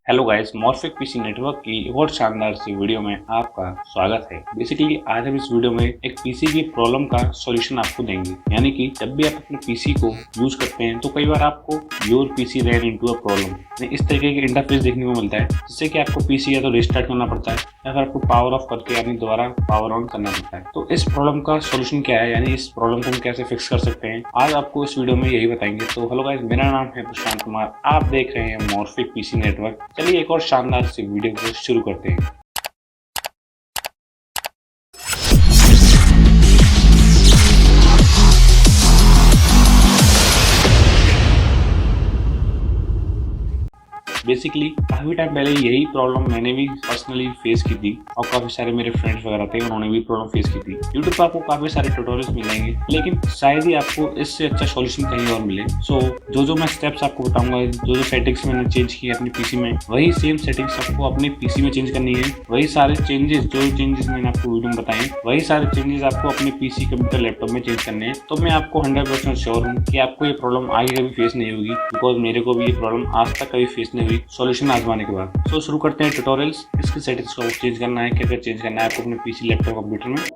Hello guys, morphic PC network की एक और शानदार सी वीडियो में आपका स्वागत है। बेसिकली आज हम इस वीडियो में एक पीसी की प्रॉब्लम का सॉल्यूशन आपको देंगे। यानी कि जब भी आप अपने पीसी को यूज करते हैं तो कई बार आपको your PC ran into a problem इस तरीके की इंटरफेस देखने को मिलता है, जिससे कि आपको पीसी या तो रिस्टार्ट करना पड़ता है या फिर आपको पावर ऑफ करके यानी दोबारा पावर ऑन करना पड़ता है। तो इस प्रॉब्लम का सॉल्यूशन क्या है, यानी इस प्रॉब्लम को हम कैसे फिक्स कर सकते हैं, आज आपको इस वीडियो में यही बताएंगे। तो हेलो गाइस, मेरा नाम है प्रशांत कुमार, आप देख रहे हैं मॉर्फिक पीसी नेटवर्क। चलिए एक और शानदार सी वीडियो को शुरू करते हैं। बेसिकली काफी टाइम पहले यही प्रॉब्लम मैंने भी पर्सनली फेस की थी और काफी सारे मेरे फ्रेंड्स वगैरह थे, उन्होंने भी प्रॉब्लम फेस की थी। यूट्यूब पर आपको काफी सारे ट्यूटोरियल्स मिलेंगे, लेकिन शायद ही आपको इससे अच्छा सॉल्यूशन कहीं और मिले। सो जो मैं स्टेप्स आपको बताऊंगा, जो सेटिंग्स मैंने चेंज की है अपनी पीसी में, वही सेम सेटिंग्स आपको अपने पीसी में चेंज करनी है। वही सारे चेंजेस मैंने आपको वीडियो में बताए, वही सारे चेंजेस आपको अपने पीसी, कंप्यूटर, लैपटॉप में चेंज करने हैं। तो मैं आपको 100% श्योर हूँ कि आपको ये प्रॉब्लम आगे कभी फेस नहीं होगी, बिकॉज मेरे को भी ये प्रॉब्लम आज तक कभी फेस नहीं हुई सॉल्यूशन आजमाने के बाद। तो शुरू करते हैं ट्यूटोरियल्स। इसकी सेटिंग्स को चेंज करना है, क्या क्या चेंज करना है आपको अपने पीसी, लैपटॉप, कंप्यूटर में।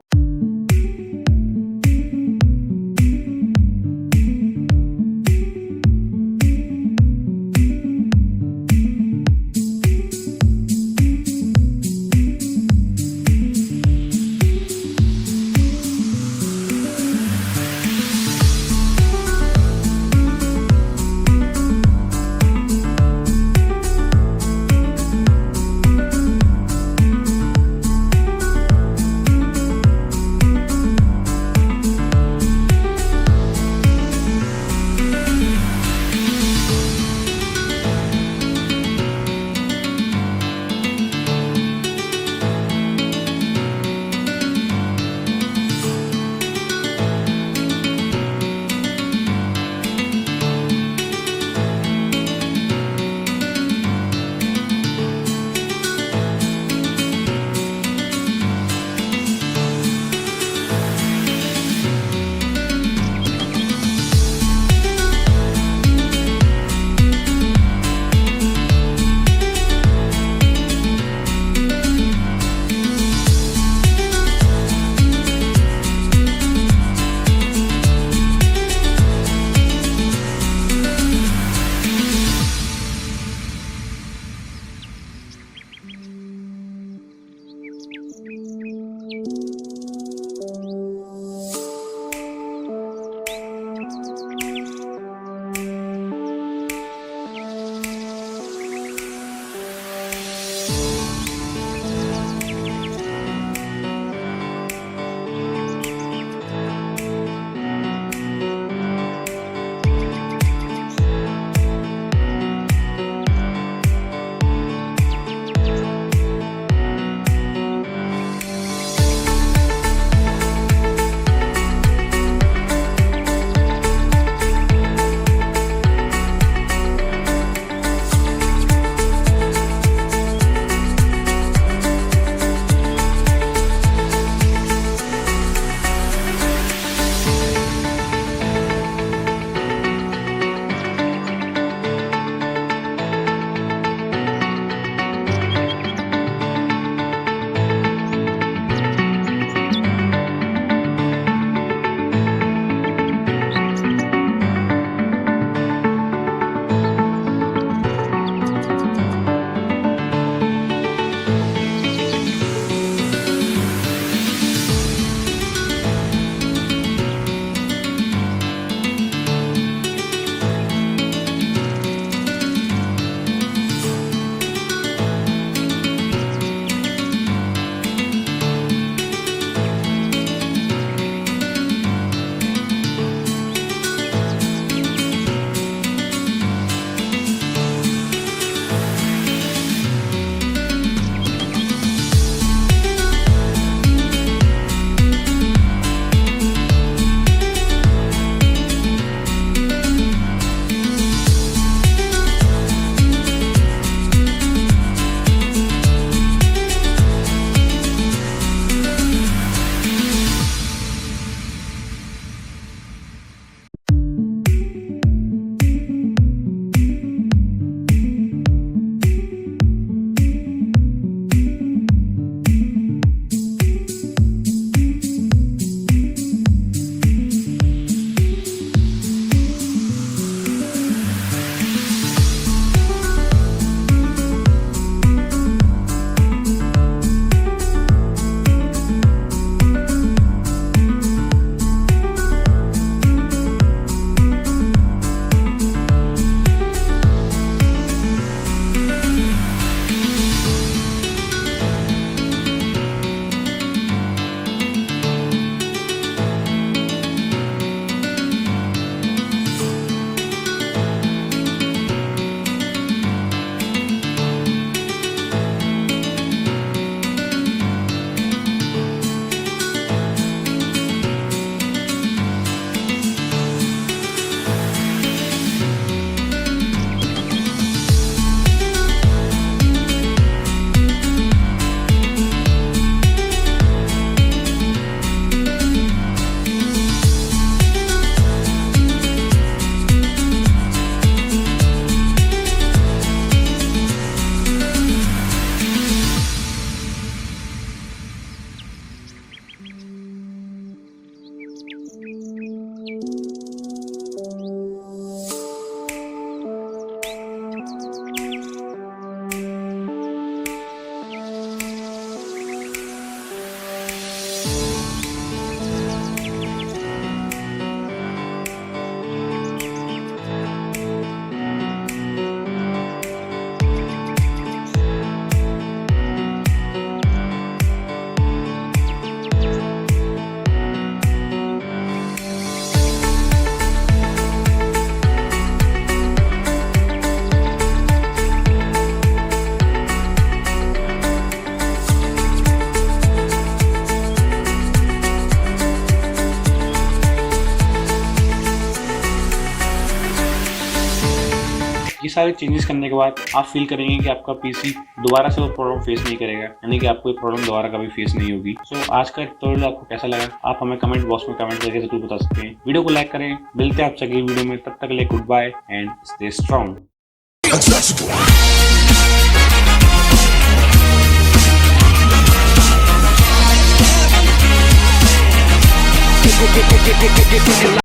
ये सारे चेंजेस करने के बाद आप फील करेंगे कि आपका पीसी दोबारा से वो प्रॉब्लम फेस नहीं करेगा, यानी कि आपको ये प्रॉब्लम दोबारा कभी फेस नहीं होगी। सो आज का ट्यूटोरियल आपको कैसा लगा आप हमें कमेंट बॉक्स में कमेंट करके जरूर बता सकते हैं। वीडियो को लाइक करें। मिलते हैं आपसे अगली वीडियो में, तब तक के लिए good bye and stay strong.